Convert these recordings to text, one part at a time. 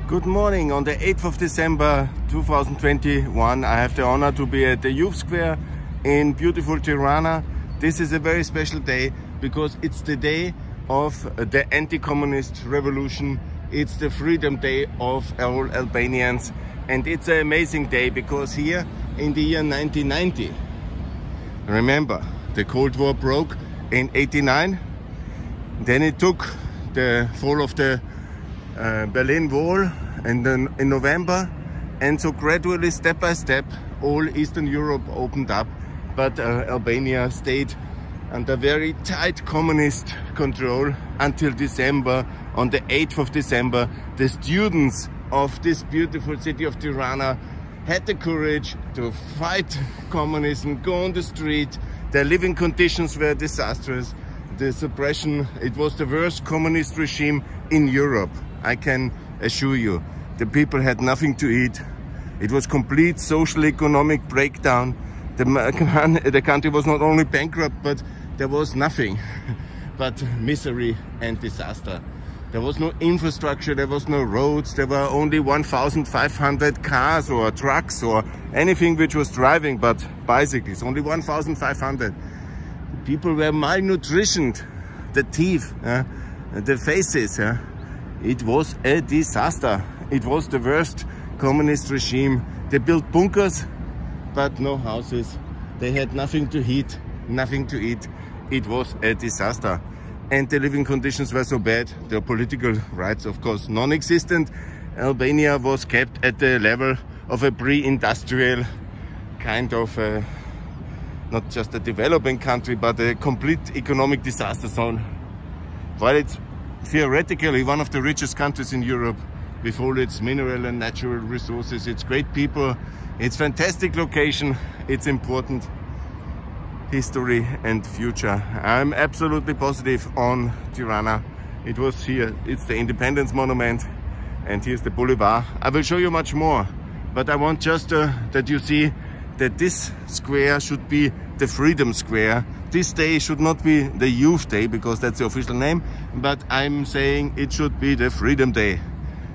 Good morning. On the 8th of December 2021, I have the honor to be at the Youth Square in beautiful Tirana. This is a very special day because it's the day of the anti-communist revolution. It's the freedom day of all Albanians, and it's an amazing day because here in the year 1990, remember, the Cold War broke in 89. Then it took the fall of the Berlin Wall, and then in November, and so gradually, step by step, all Eastern Europe opened up, but Albania stayed under very tight communist control until December. On the 8th of December, the students of this beautiful city of Tirana had the courage to fight communism, go on the street. Their living conditions were disastrous. The suppression, it was the worst communist regime in Europe. I can assure you, the people had nothing to eat. It was complete social economic breakdown. The country was not only bankrupt, but there was nothing but misery and disaster. There was no infrastructure, there was no roads, there were only 1,500 cars or trucks or anything which was driving, but bicycles, only 1,500. People were malnutritioned, the teeth, the faces. It was a disaster. It was the worst communist regime. They built bunkers, but no houses. They had nothing to eat, nothing to eat. It was a disaster. And the living conditions were so bad. The political rights, of course, non-existent. Albania was kept at the level of a pre-industrial kind of not just a developing country, but a complete economic disaster zone. While it's theoretically one of the richest countries in Europe, with all its mineral and natural resources, it's great people, it's fantastic location, it's important history and future. I'm absolutely positive on Tirana. It was here, it's the Independence Monument, and here's the boulevard. I will show you much more, but I want just that you see that this square should be the Freedom Square. This day should not be the Youth Day, because that's the official name, but I'm saying it should be the Freedom Day.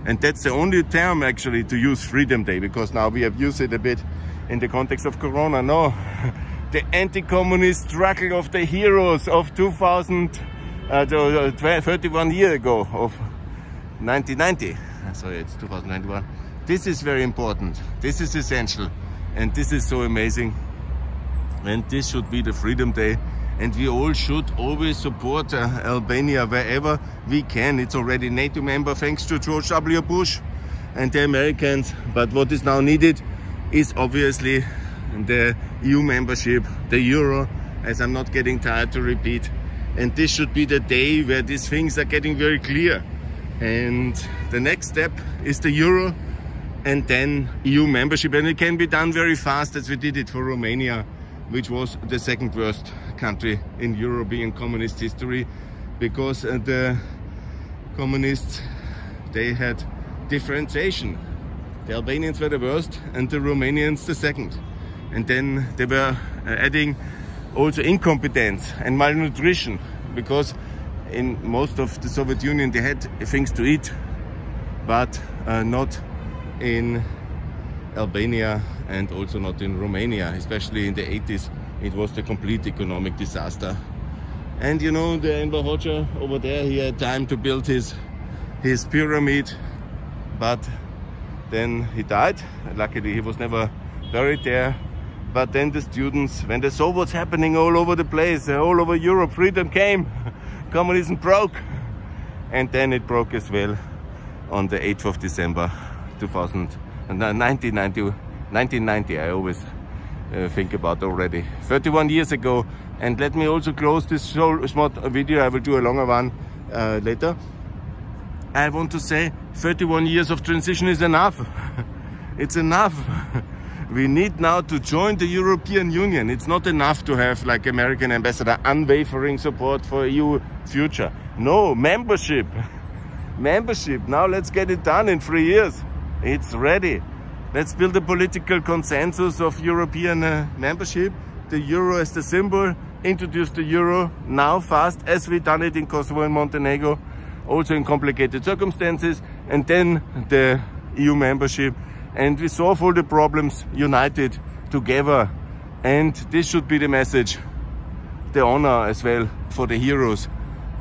And that's the only term actually to use, Freedom Day, because now we have used it a bit in the context of Corona. No, the anti-communist struggle of the heroes of 31 years ago, of 1990. Sorry, it's 2091. This is very important. This is essential. And this is so amazing. And this should be the Freedom Day. And we all should always support Albania wherever we can. It's already NATO member thanks to George W. Bush and the Americans. But what is now needed is obviously the EU membership, the Euro, as I'm not getting tired to repeat. And this should be the day where these things are getting very clear. And the next step is the Euro, and then EU membership, and it can be done very fast, as we did it for Romania, which was the second worst country in European communist history, because the communists, they had differentiation. The Albanians were the worst and the Romanians the second. And then they were adding also incompetence and malnutrition, because in most of the Soviet Union they had things to eat, but not in Albania and also not in Romania. Especially in the 80s, it was the complete economic disaster. And you know, the Enver Hoxha over there, he had time to build his pyramid, but then he died. Luckily, he was never buried there. But then the students, when they saw what's happening all over the place, all over Europe, freedom came, communism broke. And then it broke as well on the 8th of December 1990. I always think about already 31 years ago. And let me also close this short video. I will do a longer one later. I want to say 31 years of transition is enough. It's enough. We need now to join the European Union. It's not enough to have, like American ambassador, unwavering support for EU future. No, membership. Membership. Now let's get it done in 3 years. It's ready. Let's build a political consensus of European membership. The euro as the symbol. Introduce the euro now fast, as we done it in Kosovo and Montenegro. also in complicated circumstances, and then the EU membership. And we solve all the problems united together. And this should be the message, the honor as well for the heroes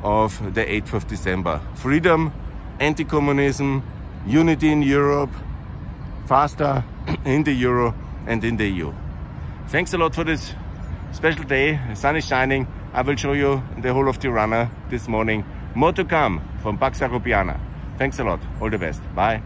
of the 8th of December. Freedom, anti-communism, unity in Europe, faster in the Euro and in the EU. Thanks a lot for this special day. The sun is shining. I will show you the whole of Tirana this morning. More to come from Pax Europiana. Thanks a lot. All the best. Bye.